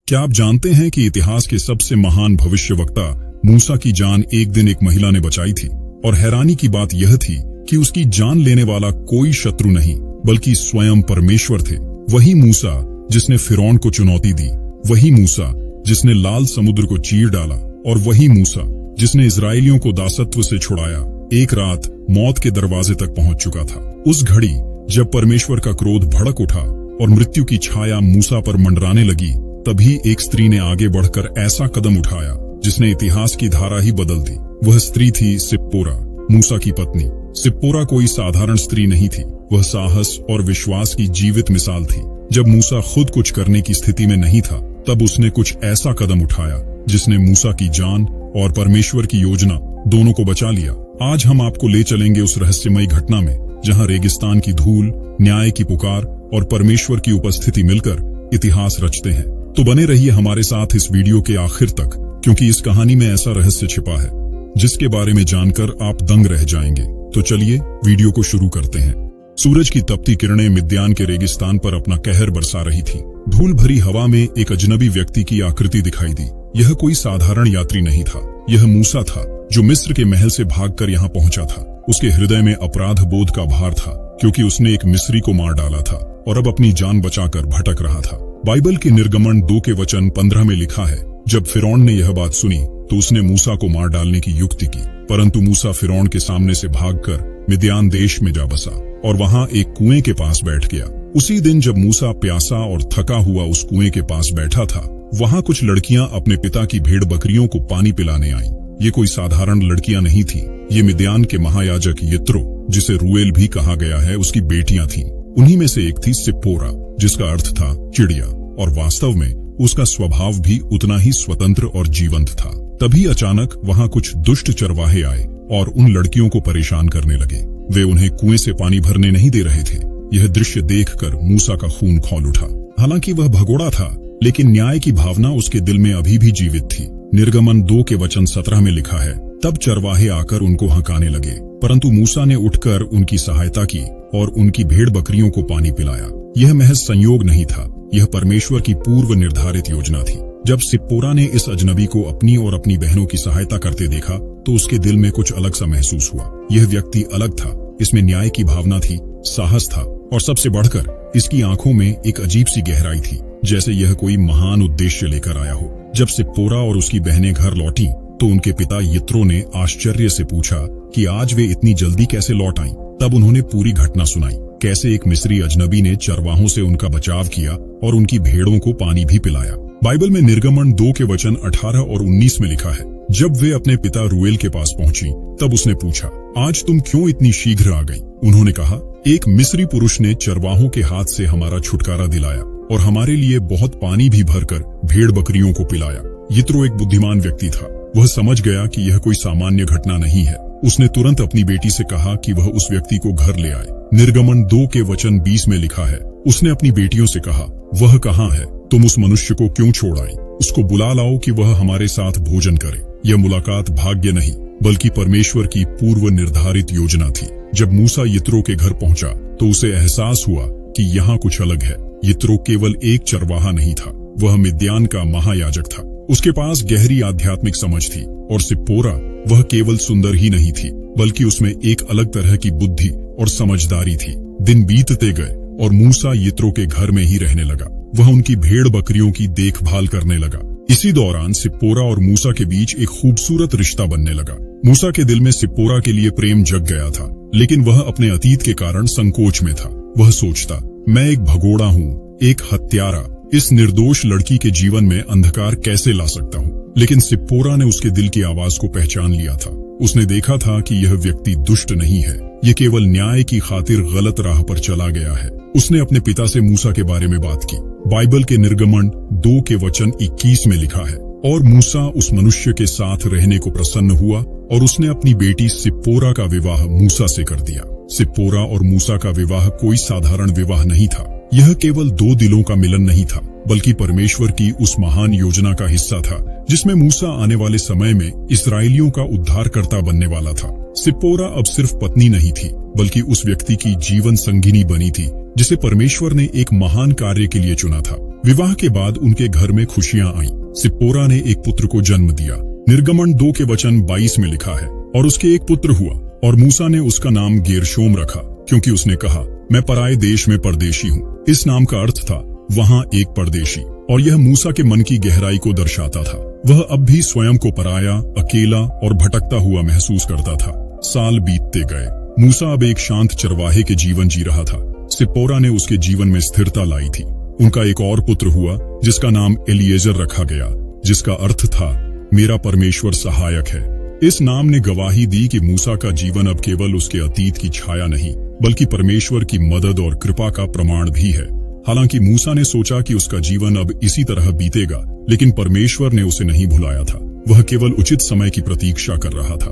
क्या आप जानते हैं कि इतिहास के सबसे महान भविष्यवक्ता मूसा की जान एक दिन एक महिला ने बचाई थी? और हैरानी की बात यह थी कि उसकी जान लेने वाला कोई शत्रु नहीं बल्कि स्वयं परमेश्वर थे। वही मूसा जिसने फिरौन को चुनौती दी, वही मूसा जिसने लाल समुद्र को चीर डाला, और वही मूसा जिसने इजरायलियों को दासत्व से छुड़ाया, एक रात मौत के दरवाजे तक पहुंच चुका था। उस घड़ी जब परमेश्वर का क्रोध भड़क उठा और मृत्यु की छाया मूसा पर मंडराने लगी, तभी एक स्त्री ने आगे बढ़कर ऐसा कदम उठाया जिसने इतिहास की धारा ही बदल दी। वह स्त्री थी सिप्पोरा, मूसा की पत्नी। सिप्पोरा कोई साधारण स्त्री नहीं थी, वह साहस और विश्वास की जीवित मिसाल थी। जब मूसा खुद कुछ करने की स्थिति में नहीं था, तब उसने कुछ ऐसा कदम उठाया जिसने मूसा की जान और परमेश्वर की योजना दोनों को बचा लिया। आज हम आपको ले चलेंगे उस रहस्यमयी घटना में जहां रेगिस्तान की धूल, न्याय की पुकार और परमेश्वर की उपस्थिति मिलकर इतिहास रचते हैं। तो बने रहिए हमारे साथ इस वीडियो के आखिर तक, क्योंकि इस कहानी में ऐसा रहस्य छिपा है जिसके बारे में जानकर आप दंग रह जाएंगे। तो चलिए वीडियो को शुरू करते हैं। सूरज की तपती किरणें मिद्यान के रेगिस्तान पर अपना कहर बरसा रही थी। धूल भरी हवा में एक अजनबी व्यक्ति की आकृति दिखाई दी। यह कोई साधारण यात्री नहीं था, यह मूसा था जो मिस्र के महल से भागकर यहाँ पहुंचा था। उसके हृदय में अपराध बोध का भार था, क्योंकि उसने एक मिस्री को मार डाला था और अब अपनी जान बचाकर भटक रहा था। बाइबल के निर्गमन 2 के वचन 15 में लिखा है, जब फिरौन ने यह बात सुनी तो उसने मूसा को मार डालने की युक्ति की, परंतु मूसा फिरौन के सामने से भागकर मिद्यान देश में जा बसा और वहां एक कुएं के पास बैठ गया। उसी दिन जब मूसा प्यासा और थका हुआ उस कुएं के पास बैठा था, वहां कुछ लड़कियां अपने पिता की भेड़ बकरियों को पानी पिलाने आईं। ये कोई साधारण लड़कियां नहीं थीं, ये मिद्यान के महायाजक यित्रो, जिसे रूएल भी कहा गया है, उसकी बेटियां थीं। उन्हीं में से एक थी सिप्पोरा, जिसका अर्थ था चिड़िया, और वास्तव में उसका स्वभाव भी उतना ही स्वतंत्र और जीवंत था। तभी अचानक वहां कुछ दुष्ट चरवाहे आए और उन लड़कियों को परेशान करने लगे। वे उन्हें कुएं से पानी भरने नहीं दे रहे थे। यह दृश्य देखकर मूसा का खून खौल उठा। हालांकि वह भगोड़ा था, लेकिन न्याय की भावना उसके दिल में अभी भी जीवित थी। निर्गमन 2 के वचन 17 में लिखा है, तब चरवाहे आकर उनको हंकाने लगे, परंतु मूसा ने उठकर उनकी सहायता की और उनकी भेड़ बकरियों को पानी पिलाया। यह महज संयोग नहीं था, यह परमेश्वर की पूर्व निर्धारित योजना थी। जब सिप्पोरा ने इस अजनबी को अपनी और अपनी बहनों की सहायता करते देखा तो उसके दिल में कुछ अलग सा महसूस हुआ। यह व्यक्ति अलग था, इसमें न्याय की भावना थी, साहस था, और सबसे बढ़कर इसकी आंखों में एक अजीब सी गहराई थी, जैसे यह कोई महान उद्देश्य लेकर आया हो। जब सिप्पोरा और उसकी बहनें घर लौटी तो उनके पिता यित्रो ने आश्चर्य से पूछा कि आज वे इतनी जल्दी कैसे लौट आईं। तब उन्होंने पूरी घटना सुनाई, कैसे एक मिस्री अजनबी ने चरवाहों से उनका बचाव किया और उनकी भेड़ों को पानी भी पिलाया। बाइबल में निर्गमन 2 के वचन 18 और 19 में लिखा है, जब वे अपने पिता रूएल के पास पहुंची तब उसने पूछा, आज तुम क्यों इतनी शीघ्र आ गई? उन्होंने कहा, एक मिस्री पुरुष ने चरवाहों के हाथ से हमारा छुटकारा दिलाया और हमारे लिए बहुत पानी भी भरकर भेड़ बकरियों को पिलाया। यित्रो एक बुद्धिमान व्यक्ति था, वह समझ गया कि यह कोई सामान्य घटना नहीं है। उसने तुरंत अपनी बेटी से कहा कि वह उस व्यक्ति को घर ले आए। निर्गमन 2 के वचन 20 में लिखा है, उसने अपनी बेटियों से कहा, वह कहाँ है? तुम उस मनुष्य को क्यों छोड़ आई? उसको बुला लाओ कि वह हमारे साथ भोजन करे। यह मुलाकात भाग्य नहीं बल्कि परमेश्वर की पूर्व निर्धारित योजना थी। जब मूसा यित्रो के घर पहुंचा तो उसे एहसास हुआ कि यहाँ कुछ अलग है। यित्रो केवल एक चरवाहा नहीं था, वह मिद्यान का महायाजक था। उसके पास गहरी आध्यात्मिक समझ थी, और सिप्पोरा वह केवल सुंदर ही नहीं थी बल्कि उसमें एक अलग तरह की बुद्धि और समझदारी थी। दिन बीतते गए और मूसा यित्रो के घर में ही रहने लगा। वह उनकी भेड़ बकरियों की देखभाल करने लगा। इसी दौरान सिप्पोरा और मूसा के बीच एक खूबसूरत रिश्ता बनने लगा। मूसा के दिल में सिप्पोरा के लिए प्रेम जग गया था, लेकिन वह अपने अतीत के कारण संकोच में था। वह सोचता, मैं एक भगोड़ा हूँ, एक हत्यारा, इस निर्दोष लड़की के जीवन में अंधकार कैसे ला सकता हूँ? लेकिन सिप्पोरा ने उसके दिल की आवाज को पहचान लिया था। उसने देखा था कि यह व्यक्ति दुष्ट नहीं है, ये केवल न्याय की खातिर गलत राह पर चला गया है। उसने अपने पिता से मूसा के बारे में बात की। बाइबल के निर्गमन 2 के वचन 21 में लिखा है, और मूसा उस मनुष्य के साथ रहने को प्रसन्न हुआ और उसने अपनी बेटी सिप्पोरा का विवाह मूसा से कर दिया। सिप्पोरा और मूसा का विवाह कोई साधारण विवाह नहीं था। यह केवल 2 दिलों का मिलन नहीं था, बल्कि परमेश्वर की उस महान योजना का हिस्सा था जिसमें मूसा आने वाले समय में इस्राएलियों का उद्धारकर्ता बनने वाला था। सिप्पोरा अब सिर्फ पत्नी नहीं थी, बल्कि उस व्यक्ति की जीवन संगिनी बनी थी जिसे परमेश्वर ने एक महान कार्य के लिए चुना था। विवाह के बाद उनके घर में खुशियां आईं। सिप्पोरा ने एक पुत्र को जन्म दिया। निर्गमन 2 के वचन 22 में लिखा है, और उसके एक पुत्र हुआ, और मूसा ने उसका नाम गेरशोम रखा, क्योंकि उसने कहा, मैं पराये देश में परदेशी हूँ। इस नाम का अर्थ था वहां एक परदेशी, और यह मूसा के मन की गहराई को दर्शाता था। वह अब भी स्वयं को पराया, अकेला और भटकता हुआ महसूस करता था। साल बीतते गए। मूसा अब एक शांत चरवाहे के जीवन जी रहा था। सिप्पोरा ने उसके जीवन में स्थिरता लाई थी। उनका एक और पुत्र हुआ, जिसका नाम एलिएजर रखा गया, जिसका अर्थ था मेरा परमेश्वर सहायक है। इस नाम ने गवाही दी कि मूसा का जीवन अब केवल उसके अतीत की छाया नहीं, बल्कि परमेश्वर की मदद और कृपा का प्रमाण भी है। हालांकि मूसा ने सोचा कि उसका जीवन अब इसी तरह बीतेगा, लेकिन परमेश्वर ने उसे नहीं भुलाया था। वह केवल उचित समय की प्रतीक्षा कर रहा था।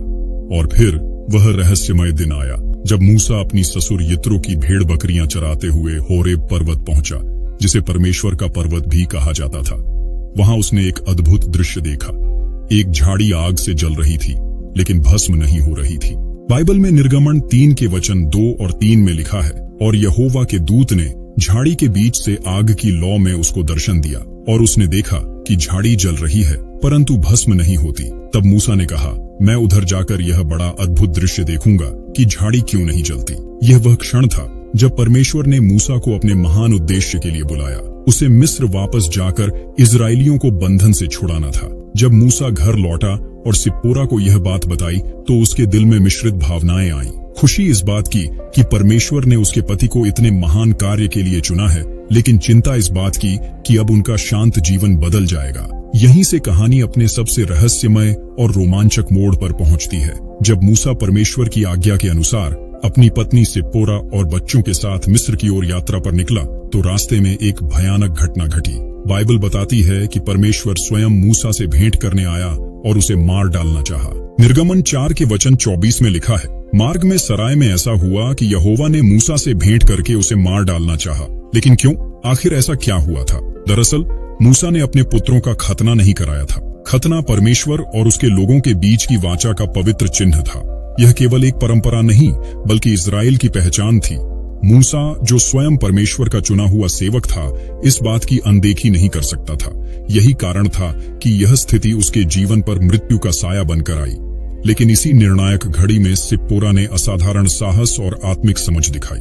और फिर वह रहस्यमय दिन आया, जब मूसा अपनी ससुर यित्रो की भेड़ बकरियां चराते हुए होरेब पर्वत पहुंचा, जिसे परमेश्वर का पर्वत भी कहा जाता था। वहां उसने एक अद्भुत दृश्य देखा। एक झाड़ी आग से जल रही थी, लेकिन भस्म नहीं हो रही थी। बाइबल में निर्गमन 3 के वचन 2 और 3 में लिखा है, और यहोवा के दूत ने झाड़ी के बीच से आग की लौ में उसको दर्शन दिया, और उसने देखा कि झाड़ी जल रही है, परंतु भस्म नहीं होती। तब मूसा ने कहा, मैं उधर जाकर यह बड़ा अद्भुत दृश्य देखूंगा कि झाड़ी क्यों नहीं जलती। यह वह क्षण था जब परमेश्वर ने मूसा को अपने महान उद्देश्य के लिए बुलाया। उसे मिस्र वापस जाकर इजरायलियों को बंधन से छुड़ाना था। जब मूसा घर लौटा और सिप्पोरा को यह बात बताई, तो उसके दिल में मिश्रित भावनाएं आईं। खुशी इस बात की कि परमेश्वर ने उसके पति को इतने महान कार्य के लिए चुना है, लेकिन चिंता इस बात की कि अब उनका शांत जीवन बदल जाएगा। यहीं से कहानी अपने सबसे रहस्यमय और रोमांचक मोड़ पर पहुंचती है, जब मूसा परमेश्वर की आज्ञा के अनुसार अपनी पत्नी सिप्पोरा और बच्चों के साथ मिस्र की ओर यात्रा पर निकला, तो रास्ते में एक भयानक घटना घटी। बाइबल बताती है कि परमेश्वर स्वयं मूसा से भेंट करने आया और उसे मार डालना चाहा। निर्गमन 4 के वचन 24 में लिखा है, मार्ग में सराय में ऐसा हुआ कि यहोवा ने मूसा से भेंट करके उसे मार डालना चाहा। लेकिन क्यों? आखिर ऐसा क्या हुआ था? दरअसल मूसा ने अपने पुत्रों का खतना नहीं कराया था। खतना परमेश्वर और उसके लोगों के बीच की वाचा का पवित्र चिन्ह था। यह केवल एक परंपरा नहीं, बल्कि इजराइल की पहचान थी। मूसा, जो स्वयं परमेश्वर का चुना हुआ सेवक था, इस बात की अनदेखी नहीं कर सकता था। यही कारण था कि यह स्थिति उसके जीवन पर मृत्यु का साया बनकर आई। लेकिन इसी निर्णायक घड़ी में सिप्पोरा ने असाधारण साहस और आत्मिक समझ दिखाई।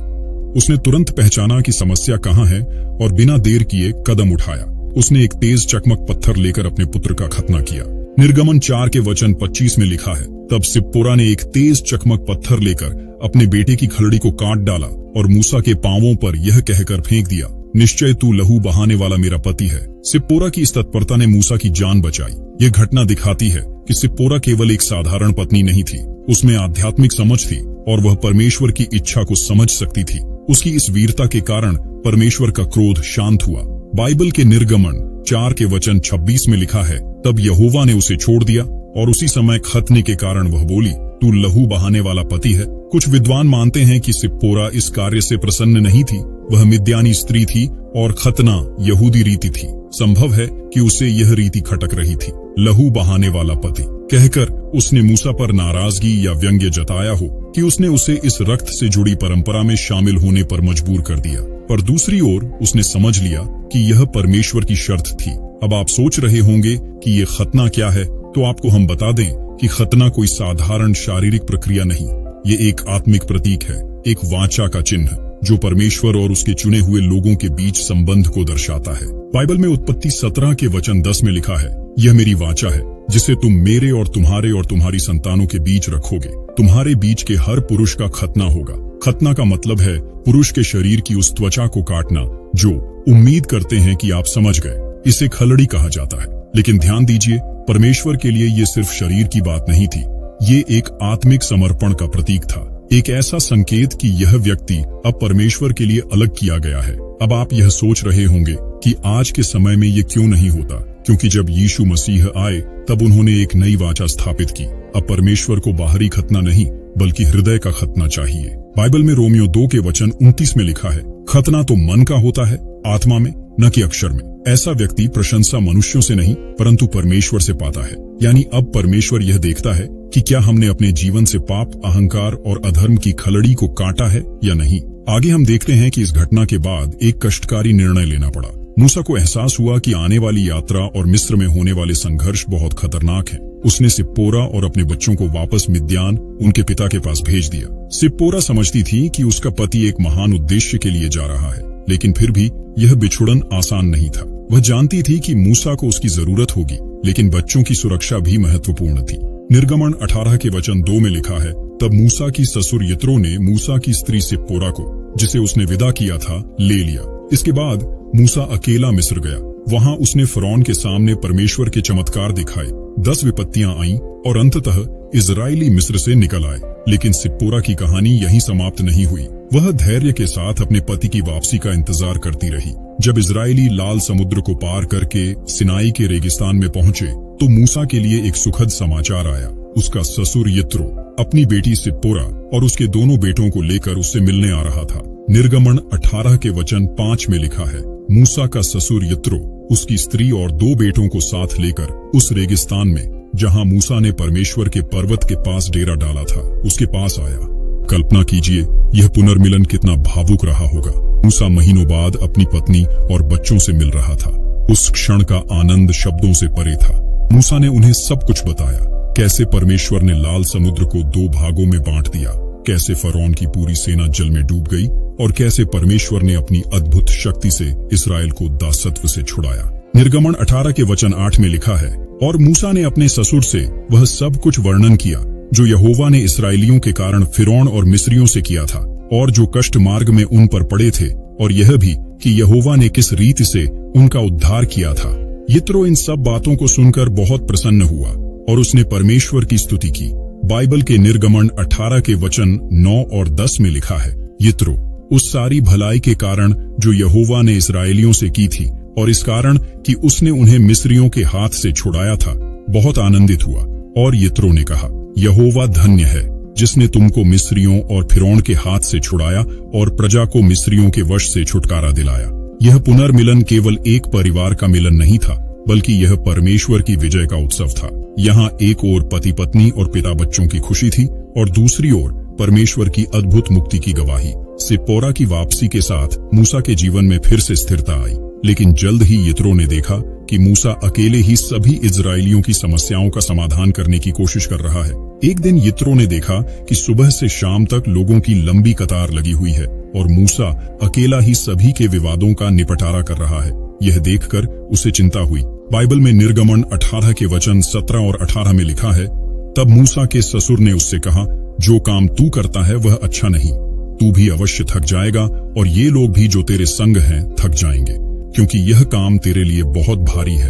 उसने तुरंत पहचाना कि समस्या कहां है और बिना देर किए कदम उठाया। उसने एक तेज चकमक पत्थर लेकर अपने पुत्र का खतना किया। निर्गमन 4 के वचन 25 में लिखा है, तब सिप्पोरा ने एक तेज चकमक पत्थर लेकर अपने बेटे की खलड़ी को काट डाला और मूसा के पांवों पर यह कहकर फेंक दिया, निश्चय तू लहू बहाने वाला मेरा पति है। सिप्पोरा की इस तत्परता ने मूसा की जान बचाई। यह घटना दिखाती है कि सिप्पोरा केवल एक साधारण पत्नी नहीं थी, उसमें आध्यात्मिक समझ थी और वह परमेश्वर की इच्छा को समझ सकती थी। उसकी इस वीरता के कारण परमेश्वर का क्रोध शांत हुआ। बाइबल के निर्गमन 4 के वचन 26 में लिखा है, तब यहोवा ने उसे छोड़ दिया और उसी समय खतने के कारण वह बोली, तू लहू बहाने वाला पति है। कुछ विद्वान मानते हैं कि सिप्पोरा इस कार्य से प्रसन्न नहीं थी। वह मिद्यानी स्त्री थी और खतना यहूदी रीति थी। संभव है कि उसे यह रीति खटक रही थी, लहू बहाने वाला पति कहकर उसने मूसा पर नाराजगी या व्यंग्य जताया हो कि उसने उसे इस रक्त से जुड़ी परंपरा में शामिल होने पर मजबूर कर दिया। पर दूसरी ओर उसने समझ लिया कि यह परमेश्वर की शर्त थी। अब आप सोच रहे होंगे कि यह खतना क्या है, तो आपको हम बता दें कि खतना कोई साधारण शारीरिक प्रक्रिया नहीं, ये एक आत्मिक प्रतीक है, एक वाचा का चिन्ह जो परमेश्वर और उसके चुने हुए लोगों के बीच संबंध को दर्शाता है। बाइबल में उत्पत्ति 17 के वचन 10 में लिखा है, यह मेरी वाचा है जिसे तुम मेरे और तुम्हारी संतानों के बीच रखोगे। तुम्हारे बीच के हर पुरुष का खतना होगा। खतना का मतलब है पुरुष के शरीर की उस त्वचा को काटना जो उम्मीद करते हैं कि आप समझ गए। इसे खलड़ी कहा जाता है। लेकिन ध्यान दीजिए, परमेश्वर के लिए ये सिर्फ शरीर की बात नहीं थी, ये एक आत्मिक समर्पण का प्रतीक था। एक ऐसा संकेत कि यह व्यक्ति अब परमेश्वर के लिए अलग किया गया है। अब आप यह सोच रहे होंगे कि आज के समय में ये क्यों नहीं होता, क्योंकि जब यीशु मसीह आए तब उन्होंने एक नई वाचा स्थापित की। अब परमेश्वर को बाहरी खतना नहीं बल्कि हृदय का खतना चाहिए। बाइबल में रोमियो 2 के वचन 29 में लिखा है, खतना तो मन का होता है, आत्मा में, न कि अक्षर में। ऐसा व्यक्ति प्रशंसा मनुष्यों से नहीं परंतु परमेश्वर से पाता है। यानी अब परमेश्वर यह देखता है कि क्या हमने अपने जीवन से पाप, अहंकार और अधर्म की खलड़ी को काटा है या नहीं। आगे हम देखते हैं कि इस घटना के बाद एक कष्टकारी निर्णय लेना पड़ा। मूसा को एहसास हुआ कि आने वाली यात्रा और मिस्र में होने वाले संघर्ष बहुत खतरनाक है। उसने सिप्पोरा और अपने बच्चों को वापस मिद्यान उनके पिता के पास भेज दिया। सिप्पोरा समझती थी कि उसका पति एक महान उद्देश्य के लिए जा रहा है, लेकिन फिर भी यह बिछुड़न आसान नहीं था। वह जानती थी कि मूसा को उसकी जरूरत होगी, लेकिन बच्चों की सुरक्षा भी महत्वपूर्ण थी। निर्गमन 18 के वचन 2 में लिखा है, तब मूसा की ससुर यित्रो ने मूसा की स्त्री सिप्पोरा को, जिसे उसने विदा किया था, ले लिया। इसके बाद मूसा अकेला मिस्र गया। वहां उसने फरौन के सामने परमेश्वर के चमत्कार दिखाए। 10 विपत्तियां आईं और अंततः इजरायली मिस्र से निकल आए। लेकिन सिप्पोरा की कहानी यहीं समाप्त नहीं हुई। वह धैर्य के साथ अपने पति की वापसी का इंतजार करती रही। जब इजरायली लाल समुद्र को पार करके सिनाई के रेगिस्तान में पहुंचे तो मूसा के लिए एक सुखद समाचार आया। उसका ससुर यित्रो अपनी बेटी सिप्पोरा और उसके दोनों बेटों को लेकर उससे मिलने आ रहा था। निर्गमन 18 के वचन 5 में लिखा है, मूसा का ससुर यित्रो उसकी स्त्री और 2 बेटों को साथ लेकर उस रेगिस्तान में, जहां मूसा ने परमेश्वर के पर्वत के पास डेरा डाला था, उसके पास आया। कल्पना कीजिए यह पुनर्मिलन कितना भावुक रहा होगा। मूसा महीनों बाद अपनी पत्नी और बच्चों से मिल रहा था। उस क्षण का आनंद शब्दों से परे था। मूसा ने उन्हें सब कुछ बताया, कैसे परमेश्वर ने लाल समुद्र को 2 भागों में बांट दिया, कैसे फरौन की पूरी सेना जल में डूब गई और कैसे परमेश्वर ने अपनी अद्भुत शक्ति से इस्राएल को दासत्व से छुड़ाया। निर्गमन 18 के वचन 8 में लिखा है, और मूसा ने अपने ससुर से वह सब कुछ वर्णन किया जो यहोवा ने इस्राएलियों के कारण फिरौन और मिस्रियों से किया था, और जो कष्ट मार्ग में उन पर पड़े थे, और यह भी कि यहोवा ने किस रीति से उनका उद्धार किया था। यित्रो इन सब बातों को सुनकर बहुत प्रसन्न हुआ और उसने परमेश्वर की स्तुति की। बाइबल के निर्गमन 18 के वचन 9 और 10 में लिखा है, यित्रो उस सारी भलाई के कारण जो यहोवा ने इस्राएलियों से की थी और इस कारण कि उसने उन्हें मिस्रियों के हाथ से छुड़ाया था, बहुत आनंदित हुआ। और यित्रो ने कहा, यहोवा धन्य है जिसने तुमको मिस्रियों और फिरौन के हाथ से छुड़ाया और प्रजा को मिस्रियों के वश से छुटकारा दिलाया। यह पुनर्मिलन केवल एक परिवार का मिलन नहीं था, बल्कि यह परमेश्वर की विजय का उत्सव था। यहाँ एक ओर पति पत्नी और पिता बच्चों की खुशी थी और दूसरी ओर परमेश्वर की अद्भुत मुक्ति की गवाही। सिप्पोरा की वापसी के साथ मूसा के जीवन में फिर से स्थिरता आई, लेकिन जल्द ही यित्रो ने देखा कि मूसा अकेले ही सभी इजरायलियों की समस्याओं का समाधान करने की कोशिश कर रहा है। एक दिन यित्रो ने देखा कि सुबह से शाम तक लोगों की लंबी कतार लगी हुई है और मूसा अकेला ही सभी के विवादों का निपटारा कर रहा है। यह देखकर उसे चिंता हुई। बाइबल में निर्गमन 18 के वचन 17 और 18 में लिखा है, तब मूसा के ससुर ने उससे कहा, जो काम तू करता है वह अच्छा नहीं, तू भी अवश्य थक जाएगा और ये लोग भी जो तेरे संग हैं थक जाएंगे, क्योंकि यह काम तेरे लिए बहुत भारी है,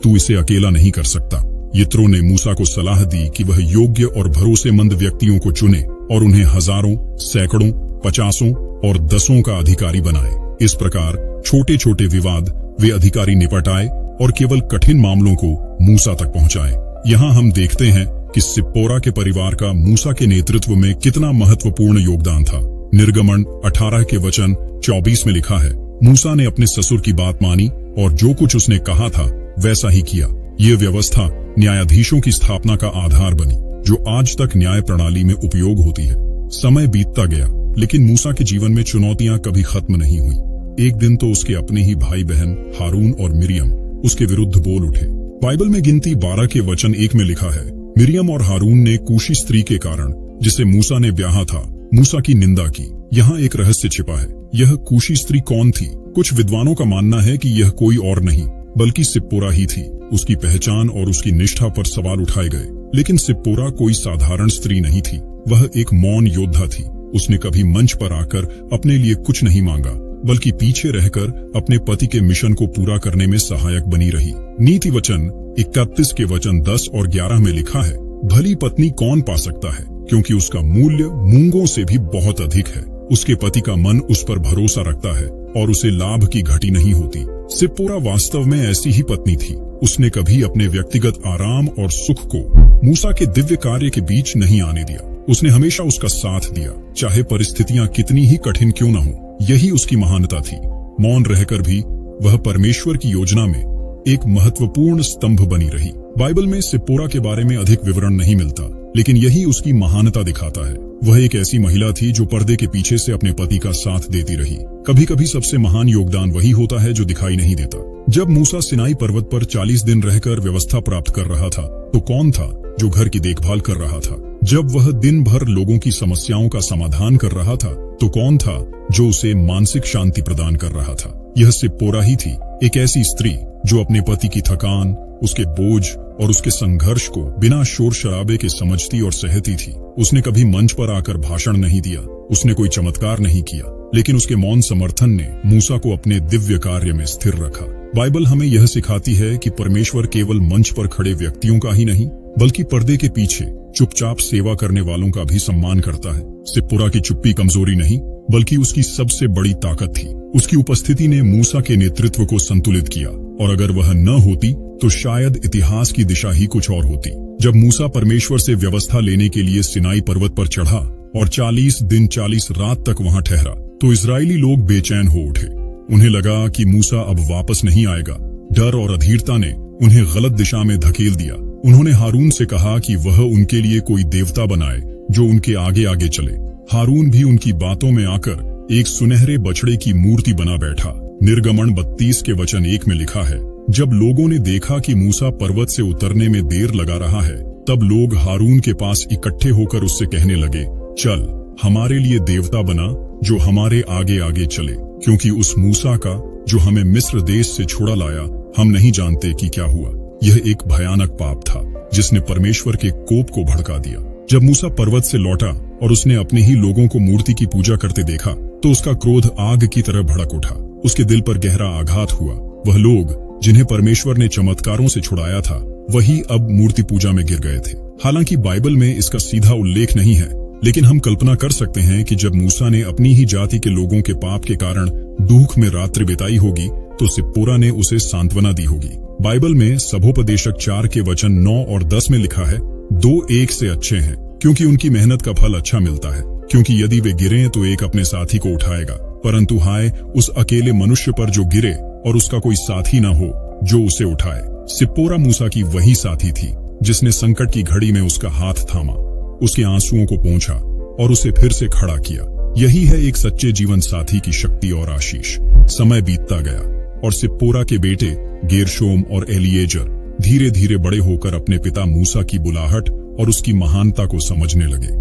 तू इसे अकेला नहीं कर सकता। यित्रो ने मूसा को सलाह दी कि वह योग्य और भरोसेमंद व्यक्तियों को चुने और उन्हें हजारों, सैकड़ों, 50 और 10 का अधिकारी बनाए। इस प्रकार छोटे छोटे विवाद वे अधिकारी निपटाए और केवल कठिन मामलों को मूसा तक पहुंचाए। यहाँ हम देखते हैं कि सिप्पोरा के परिवार का मूसा के नेतृत्व में कितना महत्वपूर्ण योगदान था। निर्गमन 18 के वचन 24 में लिखा है, मूसा ने अपने ससुर की बात मानी और जो कुछ उसने कहा था वैसा ही किया। ये व्यवस्था न्यायाधीशों की स्थापना का आधार बनी, जो आज तक न्याय प्रणाली में उपयोग होती है। समय बीतता गया, लेकिन मूसा के जीवन में चुनौतियां कभी खत्म नहीं हुई। एक दिन तो उसके अपने ही भाई बहन हारून और मिरियम उसके विरुद्ध बोल उठे। बाइबल में गिनती 12 के वचन 1 में लिखा है, मिरियम और हारून ने कूशी स्त्री के कारण, जिसे मूसा ने ब्याहा था, मूसा की निंदा की। यहाँ एक रहस्य छिपा है। यह कूशी स्त्री कौन थी? कुछ विद्वानों का मानना है कि यह कोई और नहीं बल्कि सिप्पोरा ही थी। उसकी पहचान और उसकी निष्ठा पर सवाल उठाए गए, लेकिन सिप्पोरा कोई साधारण स्त्री नहीं थी। वह एक मौन योद्धा थी। उसने कभी मंच पर आकर अपने लिए कुछ नहीं मांगा, बल्कि पीछे रहकर अपने पति के मिशन को पूरा करने में सहायक बनी रही। नीति वचन 31 के वचन 10 और 11 में लिखा है, भली पत्नी कौन पा सकता है, क्योंकि उसका मूल्य मूंगों से भी बहुत अधिक है। उसके पति का मन उस पर भरोसा रखता है और उसे लाभ की घटी नहीं होती। सिप्पोरा वास्तव में ऐसी ही पत्नी थी। उसने कभी अपने व्यक्तिगत आराम और सुख को मूसा के दिव्य कार्य के बीच नहीं आने दिया। उसने हमेशा उसका साथ दिया, चाहे परिस्थितियां कितनी ही कठिन क्यों न हो। यही उसकी महानता थी। मौन रहकर भी वह परमेश्वर की योजना में एक महत्वपूर्ण स्तंभ बनी रही। बाइबल में सिप्पोरा के बारे में अधिक विवरण नहीं मिलता, लेकिन यही उसकी महानता दिखाता है। वह एक ऐसी महिला थी जो पर्दे के पीछे से अपने पति का साथ देती रही। कभी कभी सबसे महान योगदान वही होता है जो दिखाई नहीं देता। जब मूसा सिनाई पर्वत पर 40 दिन रहकर व्यवस्था प्राप्त कर रहा था, तो कौन था जो घर की देखभाल कर रहा था? जब वह दिन भर लोगों की समस्याओं का समाधान कर रहा था, तो कौन था जो उसे मानसिक शांति प्रदान कर रहा था? यह सिप्पोरा ही थी, एक ऐसी स्त्री जो अपने पति की थकान, उसके बोझ और उसके संघर्ष को बिना शोर शराबे के समझती और सहती थी। उसने कभी मंच पर आकर भाषण नहीं दिया, उसने कोई चमत्कार नहीं किया, लेकिन उसके मौन समर्थन ने मूसा को अपने दिव्य कार्य में स्थिर रखा। बाइबल हमें यह सिखाती है कि परमेश्वर केवल मंच पर खड़े व्यक्तियों का ही नहीं, बल्कि पर्दे के पीछे चुपचाप सेवा करने वालों का भी सम्मान करता है। सिप्पोरा की चुप्पी कमजोरी नहीं, बल्कि उसकी सबसे बड़ी ताकत थी। उसकी उपस्थिति ने मूसा के नेतृत्व को संतुलित किया, और अगर वह न होती तो शायद इतिहास की दिशा ही कुछ और होती। जब मूसा परमेश्वर से व्यवस्था लेने के लिए सिनाई पर्वत पर चढ़ा और 40 दिन 40 रात तक वहां ठहरा, तो इजरायली लोग बेचैन हो उठे। उन्हें लगा कि मूसा अब वापस नहीं आएगा। डर और अधीरता ने उन्हें गलत दिशा में धकेल दिया। उन्होंने हारून से कहा कि वह उनके लिए कोई देवता बनाए जो उनके आगे आगे चले। हारून भी उनकी बातों में आकर एक सुनहरे बछड़े की मूर्ति बना बैठा। निर्गमन 32 के वचन 1 में लिखा है, जब लोगों ने देखा कि मूसा पर्वत से उतरने में देर लगा रहा है, तब लोग हारून के पास इकट्ठे होकर उससे कहने लगे, चल हमारे लिए देवता बना जो हमारे आगे आगे चले, क्योंकि उस मूसा का जो हमें मिस्र देश से छुड़ा लाया, हम नहीं जानते कि क्या हुआ। यह एक भयानक पाप था जिसने परमेश्वर के कोप को भड़का दिया। जब मूसा पर्वत से लौटा और उसने अपने ही लोगों को मूर्ति की पूजा करते देखा, तो उसका क्रोध आग की तरह भड़क उठा। उसके दिल पर गहरा आघात हुआ। वह लोग जिन्हें परमेश्वर ने चमत्कारों से छुड़ाया था, वही अब मूर्ति पूजा में गिर गए थे। हालांकि बाइबल में इसका सीधा उल्लेख नहीं है, लेकिन हम कल्पना कर सकते हैं कि जब मूसा ने अपनी ही जाति के लोगों के पाप के कारण दुख में रात्रि बिताई होगी, तो सिप्पोरा ने उसे सांत्वना दी होगी। बाइबल में सबोपदेशक 4 के वचन 9 और 10 में लिखा है, 2 एक से अच्छे हैं, क्योंकि उनकी मेहनत का फल अच्छा मिलता है। क्योंकि यदि वे गिरें तो एक अपने साथी को उठाएगा, परंतु हाय उस अकेले मनुष्य पर जो गिरे और उसका कोई साथी न हो जो उसे उठाए। सिप्पोरा मूसा की वही साथी थी जिसने संकट की घड़ी में उसका हाथ थामा, उसके आंसुओं को पोंछा और उसे फिर से खड़ा किया। यही है एक सच्चे जीवन साथी की शक्ति और आशीष। समय बीतता गया और सिप्पोरा के बेटे गेरशोम और एलिएजर धीरे धीरे बड़े होकर अपने पिता मूसा की बुलाहट और उसकी महानता को समझने लगे।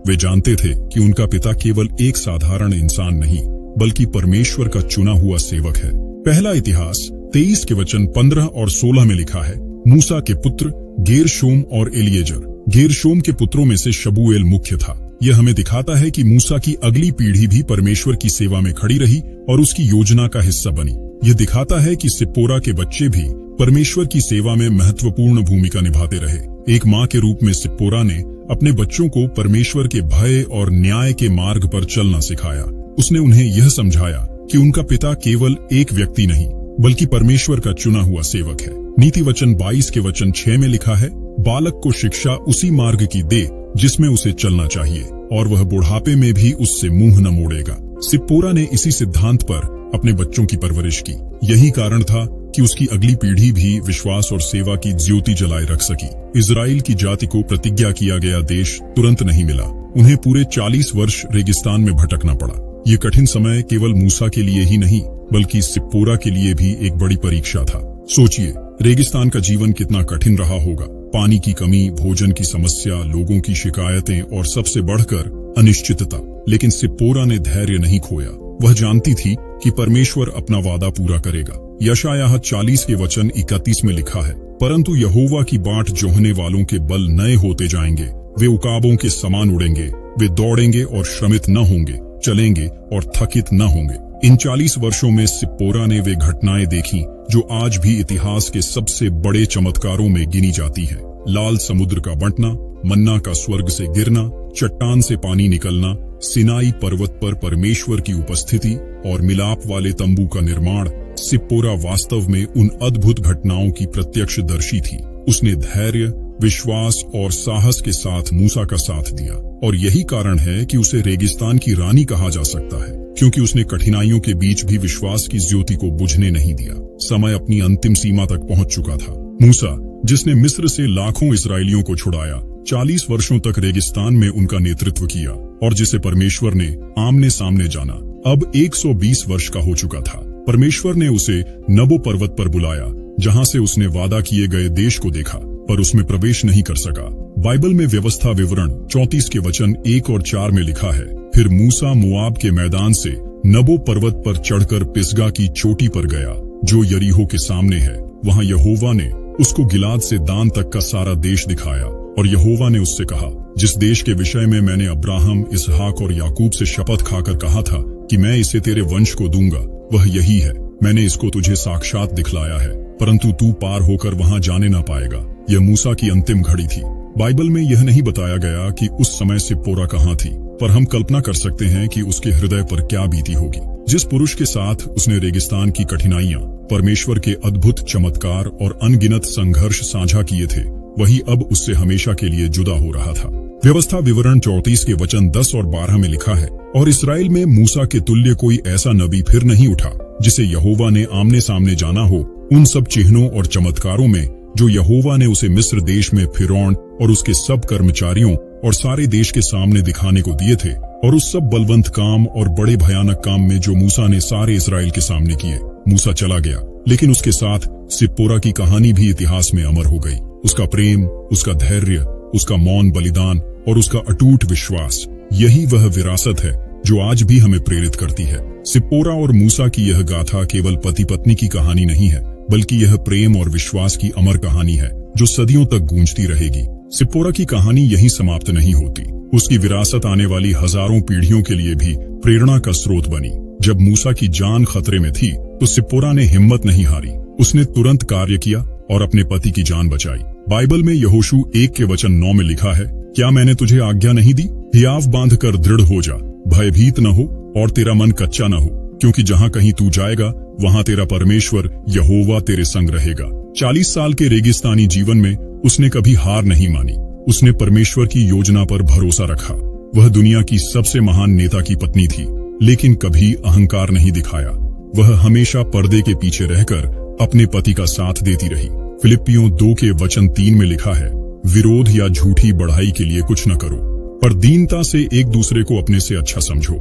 वे जानते थे कि उनका पिता केवल एक साधारण इंसान नहीं, बल्कि परमेश्वर का चुना हुआ सेवक है। पहला इतिहास 23 के वचन 15 और 16 में लिखा है, मूसा के पुत्र गेरशोम और एलिएजर। गेरशोम के पुत्रों में से शबूएल मुख्य था। यह हमें दिखाता है कि मूसा की अगली पीढ़ी भी परमेश्वर की सेवा में खड़ी रही और उसकी योजना का हिस्सा बनी। यह दिखाता है कि सिप्पोरा के बच्चे भी परमेश्वर की सेवा में महत्वपूर्ण भूमिका निभाते रहे। एक माँ के रूप में सिप्पोरा ने अपने बच्चों को परमेश्वर के भय और न्याय के मार्ग पर चलना सिखाया। उसने उन्हें यह समझाया कि उनका पिता केवल एक व्यक्ति नहीं, बल्कि परमेश्वर का चुना हुआ सेवक है। नीति वचन 22 के वचन 6 में लिखा है, बालक को शिक्षा उसी मार्ग की दे जिसमें उसे चलना चाहिए, और वह बुढ़ापे में भी उससे मुंह न मोड़ेगा। सिप्पोरा ने इसी सिद्धांत पर अपने बच्चों की परवरिश की। यही कारण था कि उसकी अगली पीढ़ी भी विश्वास और सेवा की ज्योति जलाए रख सकी। इजराइल की जाति को प्रतिज्ञा किया गया देश तुरंत नहीं मिला। उन्हें पूरे 40 वर्ष रेगिस्तान में भटकना पड़ा। ये कठिन समय केवल मूसा के लिए ही नहीं, बल्कि सिप्पोरा के लिए भी एक बड़ी परीक्षा था। सोचिए, रेगिस्तान का जीवन कितना कठिन रहा होगा। पानी की कमी, भोजन की समस्या, लोगों की शिकायतें और सबसे बढ़कर अनिश्चितता। लेकिन सिप्पोरा ने धैर्य नहीं खोया। वह जानती थी कि परमेश्वर अपना वादा पूरा करेगा। यशायाह 40 के वचन 31 में लिखा है, परंतु यहोवा की बाट जोहने वालों के बल नए होते जाएंगे। वे उकाबों के समान उड़ेंगे, वे दौड़ेंगे और श्रमित न होंगे, चलेंगे और थकित न होंगे। इन 40 वर्षों में सिप्पोरा ने वे घटनाएं देखी जो आज भी इतिहास के सबसे बड़े चमत्कारों में गिनी जाती हैं। लाल समुद्र का बंटना, मन्ना का स्वर्ग से गिरना, चट्टान से पानी निकलना, सिनाई पर्वत पर परमेश्वर की उपस्थिति और मिलाप वाले तंबू का निर्माण। सिप्पोरा वास्तव में उन अद्भुत घटनाओं की प्रत्यक्षदर्शी थी। उसने धैर्य, विश्वास और साहस के साथ मूसा का साथ दिया, और यही कारण है कि उसे रेगिस्तान की रानी कहा जा सकता है, क्योंकि उसने कठिनाइयों के बीच भी विश्वास की ज्योति को बुझने नहीं दिया। समय अपनी अंतिम सीमा तक पहुंच चुका था। मूसा, जिसने मिस्र से लाखों इस्राएलियों को छुड़ाया, 40 वर्षों तक रेगिस्तान में उनका नेतृत्व किया और जिसे परमेश्वर ने आमने सामने जाना, अब 120 वर्ष का हो चुका था। परमेश्वर ने उसे नबो पर्वत पर बुलाया, जहां से उसने वादा किए गए देश को देखा, पर उसमें प्रवेश नहीं कर सका। बाइबल में व्यवस्था विवरण 34 के वचन 1 और 4 में लिखा है, फिर मूसा मोआब के मैदान से नबो पर्वत पर चढ़कर पिसगा की चोटी पर गया, जो यरीहो के सामने है। वहां यहोवा ने उसको गिलाद से दान तक का सारा देश दिखाया, और यहोवा ने उससे कहा, जिस देश के विषय में मैंने अब्राहम, इसहाक और याकूब से शपथ खाकर कहा था कि मैं इसे तेरे वंश को दूंगा, वह यही है। मैंने इसको तुझे साक्षात दिखलाया है, परंतु तू पार होकर वहां जाने ना पाएगा। यह मूसा की अंतिम घड़ी थी। बाइबल में यह नहीं बताया गया कि उस समय सिप्पोरा कहाँ थी, पर हम कल्पना कर सकते हैं कि उसके हृदय पर क्या बीती होगी। जिस पुरुष के साथ उसने रेगिस्तान की कठिनाइयां, परमेश्वर के अद्भुत चमत्कार और अनगिनत संघर्ष साझा किए थे, वही अब उससे हमेशा के लिए जुदा हो रहा था। व्यवस्था विवरण 34 के वचन 10 और 12 में लिखा है, और इस्राएल में मूसा के तुल्य कोई ऐसा नबी फिर नहीं उठा, जिसे यहोवा ने आमने सामने जाना हो उन सब चिन्हों और चमत्कारों में जो यहोवा ने उसे मिस्र देश में फिरौन और उसके सब कर्मचारियों और सारे देश के सामने दिखाने को दिए थे, और उस सब बलवंत काम और बड़े भयानक काम में जो मूसा ने सारे इस्राएल के सामने किए। मूसा चला गया, लेकिन उसके साथ सिप्पोरा की कहानी भी इतिहास में अमर हो गई। उसका प्रेम, उसका धैर्य, उसका मौन बलिदान और उसका अटूट विश्वास, यही वह विरासत है जो आज भी हमें प्रेरित करती है। सिप्पोरा और मूसा की यह गाथा केवल पति पत्नी की कहानी नहीं है, बल्कि यह प्रेम और विश्वास की अमर कहानी है जो सदियों तक गूंजती रहेगी। सिप्पोरा की कहानी यहीं समाप्त नहीं होती। उसकी विरासत आने वाली हजारों पीढ़ियों के लिए भी प्रेरणा का स्रोत बनी। जब मूसा की जान खतरे में थी, तो सिप्पोरा ने हिम्मत नहीं हारी। उसने तुरंत कार्य किया और अपने पति की जान बचाई। बाइबल में यहोशू 1 के वचन 9 में लिखा है, क्या मैंने तुझे आज्ञा नहीं दी? हियाव बांध कर दृढ़ हो जा, भयभीत न हो और तेरा मन कच्चा न हो, क्योंकि जहां कहीं तू जाएगा वहां तेरा परमेश्वर यहोवा तेरे संग रहेगा। 40 साल के रेगिस्तानी जीवन में उसने कभी हार नहीं मानी। उसने परमेश्वर की योजना पर भरोसा रखा। वह दुनिया की सबसे महान नेता की पत्नी थी, लेकिन कभी अहंकार नहीं दिखाया। वह हमेशा पर्दे के पीछे रहकर अपने पति का साथ देती रही। फिलिप्पियों 2 के वचन 3 में लिखा है, विरोध या झूठी बढ़ाई के लिए कुछ न करो, पर दीनता से एक दूसरे को अपने से अच्छा समझो।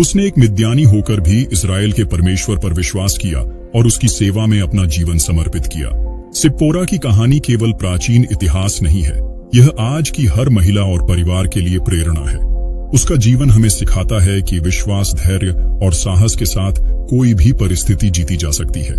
उसने एक मिद्यानी होकर भी इस्राएल के परमेश्वर पर विश्वास किया और उसकी सेवा में अपना जीवन समर्पित किया। सिप्पोरा की कहानी केवल प्राचीन इतिहास नहीं है, यह आज की हर महिला और परिवार के लिए प्रेरणा है। उसका जीवन हमें सिखाता है कि विश्वास, धैर्य और साहस के साथ कोई भी परिस्थिति जीती जा सकती है।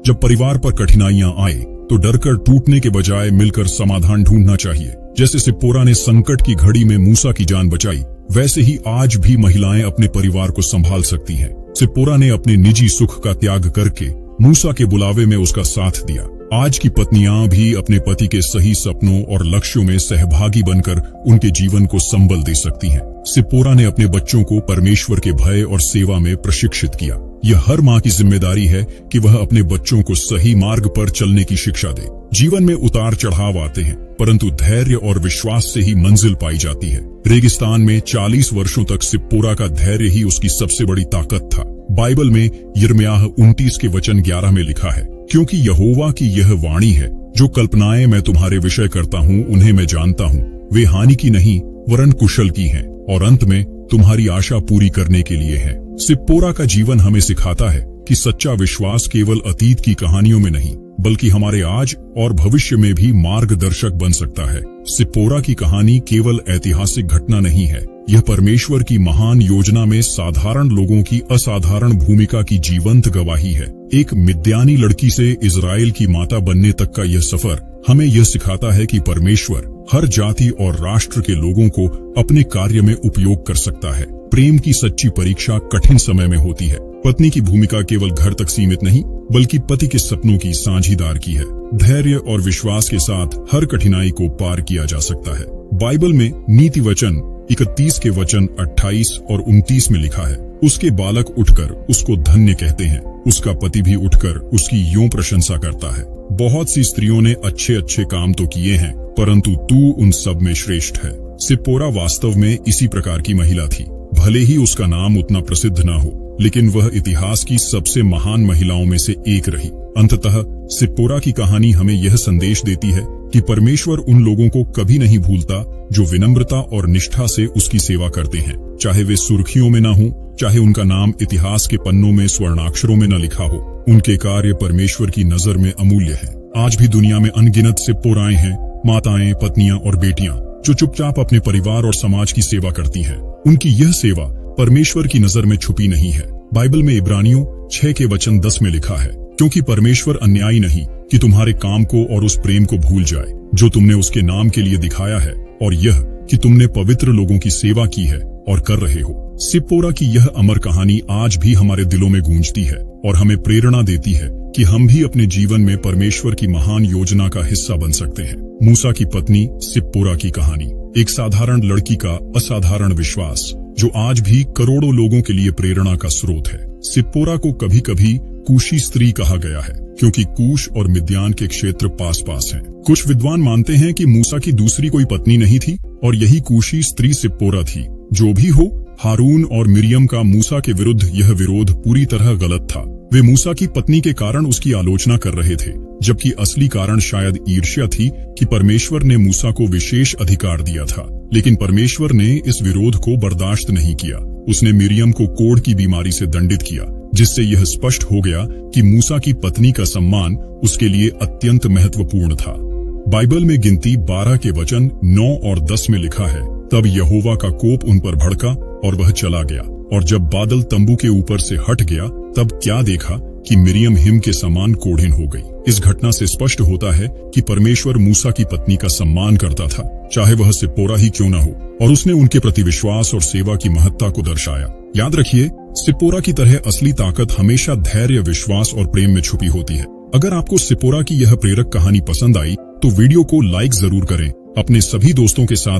जब परिवार पर कठिनाइयां आए, तो डरकर टूटने के बजाय मिलकर समाधान ढूंढना चाहिए। जैसे सिप्पोरा ने संकट की घड़ी में मूसा की जान बचाई, वैसे ही आज भी महिलाएं अपने परिवार को संभाल सकती हैं। सिप्पोरा ने अपने निजी सुख का त्याग करके मूसा के बुलावे में उसका साथ दिया। आज की पत्नियां भी अपने पति के सही सपनों और लक्ष्यों में सहभागी बनकर उनके जीवन को संबल दे सकती हैं। सिप्पोरा ने अपने बच्चों को परमेश्वर के भय और सेवा में प्रशिक्षित किया। यह हर माँ की जिम्मेदारी है कि वह अपने बच्चों को सही मार्ग पर चलने की शिक्षा दे। जीवन में उतार चढ़ाव आते हैं, परंतु धैर्य और विश्वास से ही मंजिल पाई जाती है। रेगिस्तान में 40 वर्षों तक सिप्पोरा का धैर्य ही उसकी सबसे बड़ी ताकत था। बाइबल में यिर्मयाह 29 के वचन 11 में लिखा है, क्योंकि यहोवा की यह वाणी है, जो कल्पनाएं मैं तुम्हारे विषय करता हूँ उन्हें मैं जानता हूँ, वे हानि की नहीं वरन कुशल की हैं, और अंत में तुम्हारी आशा पूरी करने के लिए है। सिप्पोरा का जीवन हमें सिखाता है कि सच्चा विश्वास केवल अतीत की कहानियों में नहीं, बल्कि हमारे आज और भविष्य में भी मार्गदर्शक बन सकता है। सिप्पोरा की कहानी केवल ऐतिहासिक घटना नहीं है, यह परमेश्वर की महान योजना में साधारण लोगों की असाधारण भूमिका की जीवंत गवाही है। एक मिद्यानी लड़की से इजराइल की माता बनने तक का यह सफर हमें यह सिखाता है कि परमेश्वर हर जाति और राष्ट्र के लोगों को अपने कार्य में उपयोग कर सकता है। प्रेम की सच्ची परीक्षा कठिन समय में होती है। पत्नी की भूमिका केवल घर तक सीमित नहीं, बल्कि पति के सपनों की साझीदार की है। धैर्य और विश्वास के साथ हर कठिनाई को पार किया जा सकता है। बाइबल में नीति वचन 31 के वचन 28 और 29 में लिखा है, उसके बालक उठकर उसको धन्य कहते हैं, उसका पति भी उठकर उसकी यूं प्रशंसा करता है। बहुत सी स्त्रियों ने अच्छे अच्छे काम तो किए हैं, परंतु तू उन सब में श्रेष्ठ है। सिप्पोरा वास्तव में इसी प्रकार की महिला थी। भले ही उसका नाम उतना प्रसिद्ध न हो, लेकिन वह इतिहास की सबसे महान महिलाओं में से एक रही। अंततः सिप्पोरा की कहानी हमें यह संदेश देती है कि परमेश्वर उन लोगों को कभी नहीं भूलता जो विनम्रता और निष्ठा से उसकी सेवा करते हैं, चाहे वे सुर्खियों में न हो, चाहे उनका नाम इतिहास के पन्नों में स्वर्णाक्षरों में न लिखा हो। उनके कार्य परमेश्वर की नजर में अमूल्य हैं। आज भी दुनिया में अनगिनत सिप्पोराएं हैं, माताएं, पत्नियां और बेटियां, जो चुपचाप अपने परिवार और समाज की सेवा करती हैं। उनकी यह सेवा परमेश्वर की नजर में छुपी नहीं है। बाइबल में इब्रानियों 6 के वचन 10 में लिखा है, क्योंकि परमेश्वर अन्यायी नहीं कि तुम्हारे काम को और उस प्रेम को भूल जाए जो तुमने उसके नाम के लिए दिखाया है, और यह कि तुमने पवित्र लोगों की सेवा की है और कर रहे हो। सिप्पोरा की यह अमर कहानी आज भी हमारे दिलों में गूंजती है और हमें प्रेरणा देती है कि हम भी अपने जीवन में परमेश्वर की महान योजना का हिस्सा बन सकते हैं। मूसा की पत्नी सिप्पोरा की कहानी, एक साधारण लड़की का असाधारण विश्वास, जो आज भी करोड़ों लोगों के लिए प्रेरणा का स्रोत है। सिप्पोरा को कभी कभी कूशी स्त्री कहा गया है, क्योंकि कूश और मिद्यान के क्षेत्र पास पास हैं। कुछ विद्वान मानते हैं कि मूसा की दूसरी कोई पत्नी नहीं थी और यही कूशी स्त्री सिप्पोरा थी। जो भी हो, हारून और मिरियम का मूसा के विरुद्ध यह विरोध पूरी तरह गलत था। वे मूसा की पत्नी के कारण उसकी आलोचना कर रहे थे, जबकि असली कारण शायद ईर्ष्या थी कि परमेश्वर ने मूसा को विशेष अधिकार दिया था। लेकिन परमेश्वर ने इस विरोध को बर्दाश्त नहीं किया। उसने मिरियम को कोढ़ की बीमारी से दंडित किया, जिससे यह स्पष्ट हो गया कि मूसा की पत्नी का सम्मान उसके लिए अत्यंत महत्वपूर्ण था। बाइबल में गिनती 12 के वचन 9 और 10 में लिखा है, तब यहोवा का कोप उन पर भड़का और वह चला गया, और जब बादल तंबू के ऊपर से हट गया, तब क्या देखा कि मिरियम हिम के समान कोढ़िन हो गई। इस घटना से स्पष्ट होता है कि परमेश्वर मूसा की पत्नी का सम्मान करता था, चाहे वह सिप्पोरा ही क्यों न हो, और उसने उनके प्रति विश्वास और सेवा की महत्ता को दर्शाया। याद रखिए, सिप्पोरा की तरह असली ताकत हमेशा धैर्य, विश्वास और प्रेम में छुपी होती है। अगर आपको सिप्पोरा की यह प्रेरक कहानी पसंद आई तो वीडियो को लाइक जरूर करें, अपने सभी दोस्तों के साथ